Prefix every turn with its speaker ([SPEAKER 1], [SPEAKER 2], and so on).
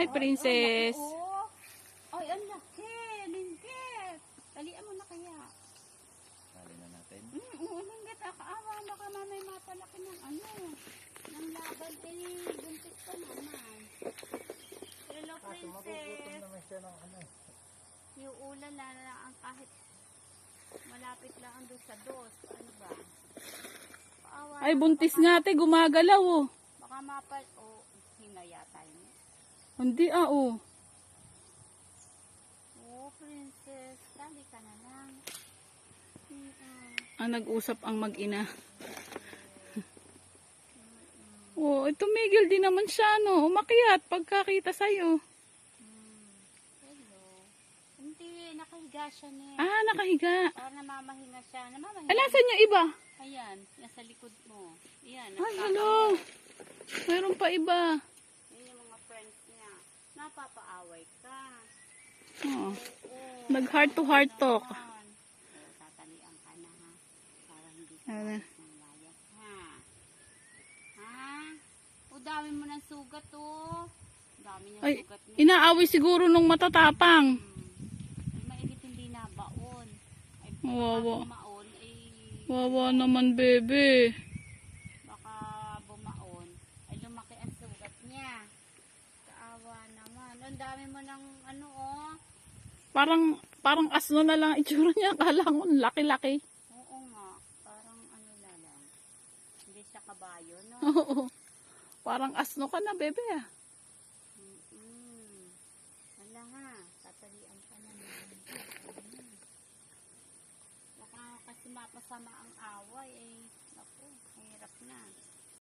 [SPEAKER 1] Hi, princess.
[SPEAKER 2] Ay, ang laki. Linggit. Talian mo na kaya.
[SPEAKER 3] Tali na natin.
[SPEAKER 2] Oo, linggit. Akaawa. Baka mamay mapalaki ng ano. Ng laban. Buntis pa naman. Hello, princess.
[SPEAKER 3] naman siya ng ano.
[SPEAKER 2] Yung ulan na ang kahit malapit lang ang doon sa dos. Ano ba? Paawa.
[SPEAKER 1] Ay, buntis nga, te. Gumagalaw, oh.
[SPEAKER 2] Baka mapal... Oh, hinaya tayo.
[SPEAKER 1] Hindi, oh.
[SPEAKER 2] Oh, princess. Dali ka na lang.
[SPEAKER 1] Nag-usap ang mag-ina. Oh, tumigil din naman siya, no. Umakyat pagkakita sa'yo.
[SPEAKER 2] Hello. Hindi, nakahiga siya niya.
[SPEAKER 1] Nakahiga.
[SPEAKER 2] Parang namamahinga siya. Namamahinga.
[SPEAKER 1] Nasaan yung iba?
[SPEAKER 2] Ayan, nasa likod mo. Ayan.
[SPEAKER 1] Ay, hello. Meron pa iba.
[SPEAKER 2] Yan yung mga friends niya. Napapaaway ka.
[SPEAKER 1] Oh.
[SPEAKER 2] Oo.
[SPEAKER 1] Nag-heart to heart talk.
[SPEAKER 2] Naman. Oo, tatalian ka na ha. Para hindi ka
[SPEAKER 1] Ano?
[SPEAKER 2] ng layas ha. Ha? O dami mo ng sugat oh. Dami ng
[SPEAKER 1] Ay,
[SPEAKER 2] sugat niya.
[SPEAKER 1] inaaway siguro nung matatapang.
[SPEAKER 2] Ay, mainit hindi nabaon. Ay,
[SPEAKER 1] Wawa.
[SPEAKER 2] baka bumaon,
[SPEAKER 1] Wawa naman, bebe.
[SPEAKER 2] baka bumaon, ay lumaki ang sugat niya. Kaawa naman. Ang dami mo ng ano oh.
[SPEAKER 1] Parang asno na lang ang itsura niya. Akala ko laki-laki.
[SPEAKER 2] Oo nga. Parang ano na lang. Hindi siya kabayo, no?
[SPEAKER 1] Oo. Parang asno ka na, bebe, ah.
[SPEAKER 2] Wala nga. Tatalian ka na. Baka kasi mapasama ang away, eh. Naku, hirap na.